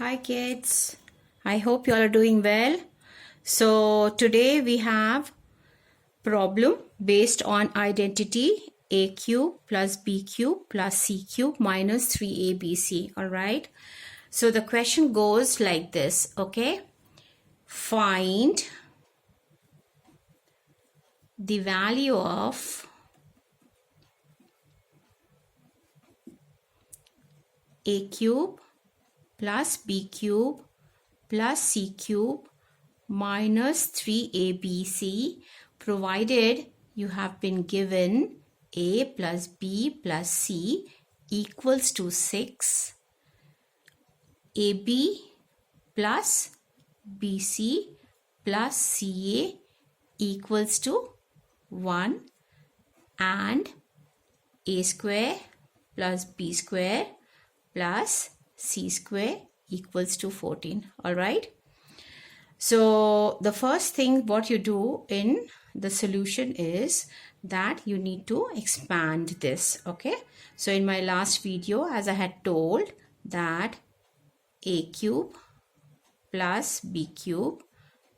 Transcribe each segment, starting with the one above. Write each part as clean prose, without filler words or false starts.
Hi kids, I hope you all are doing well. So today we have problem based on identity a cube plus b cube plus c cube minus 3abc. Alright, so the question goes like this. Okay, find the value of a cube plus b cube plus c cube minus 3abc, provided you have been given a plus b plus c equals to 6, ab plus bc plus ca equals to 1, and a square plus b square plus c square equals to 14. All right. So the first thing what you do in the solution is that you need to expand this. Okay. So in my last video, as I had told, that a cube plus b cube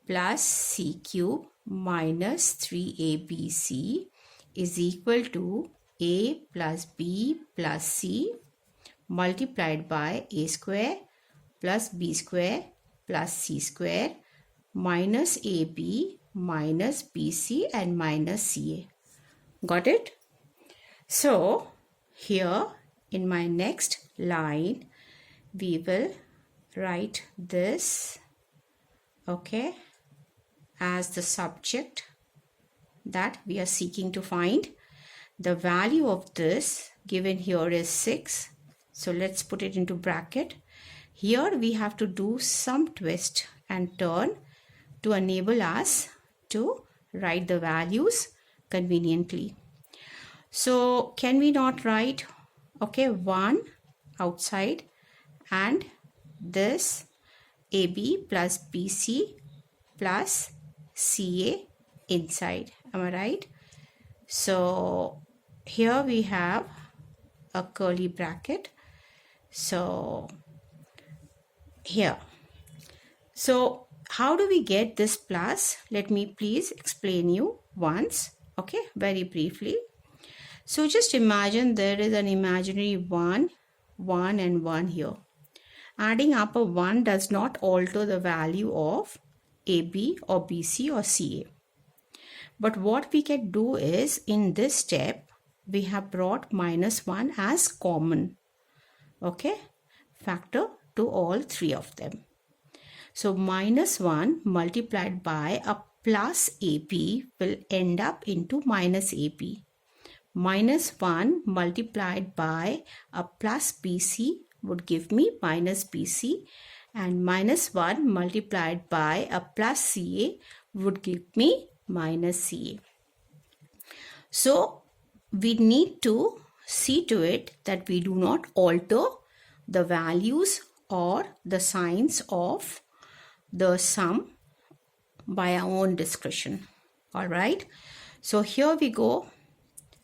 plus c cube minus 3abc is equal to a plus b plus c multiplied by a square plus b square plus c square minus ab minus bc and minus ca. Got it? So here in my next line we will write this, okay, as the subject that we are seeking to find. The value of this given here is 6. So let's put it into bracket. Here we have to do some twist and turn to enable us to write the values conveniently. So can we not write, okay, 1 outside and this AB plus BC plus CA inside? Am I right? So here we have a curly bracket. So here, so how do we get this plus? Let me please explain you once, okay, very briefly. So just imagine there is an imaginary 1, 1 and 1 here. Adding up a 1 does not alter the value of AB or BC or CA. But what we can do is, in this step, we have brought minus 1 as common. Okay, factor to all three of them. So minus 1 multiplied by a plus AB will end up into minus AB. Minus 1 multiplied by a plus BC would give me minus BC, and minus 1 multiplied by a plus CA would give me minus CA. So we need to see to it that we do not alter the values or the signs of the sum by our own discretion. All right. So here we go.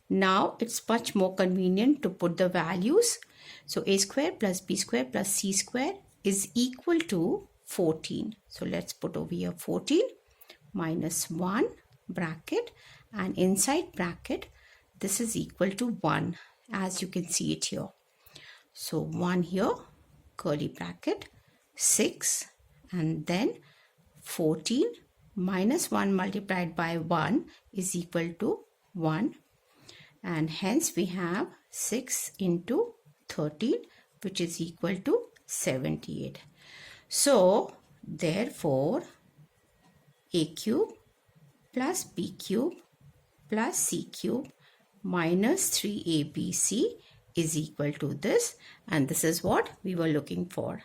Now it's much more convenient to put the values. So a square plus b square plus c square is equal to 14. So let's put over here 14 minus 1 bracket, and inside bracket this is equal to 1, as you can see it here. So 1 here, curly bracket, 6, and then 14 minus 1 multiplied by 1 is equal to 1, and hence we have 6 into 13, which is equal to 78. So therefore a cube plus b cube plus c cube minus 3abc is equal to this, and this is what we were looking for.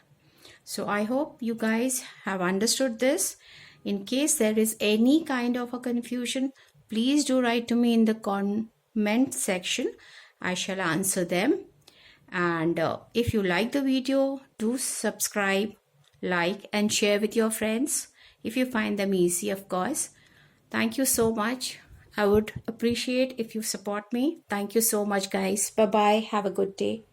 So I hope you guys have understood this. In case there is any kind of a confusion, please do write to me in the comment section. I shall answer them. And if you like the video, do subscribe, like and share with your friends if you find them easy, of course. Thank you so much. I would appreciate if you support me. Thank you so much, guys. Bye-bye. Have a good day.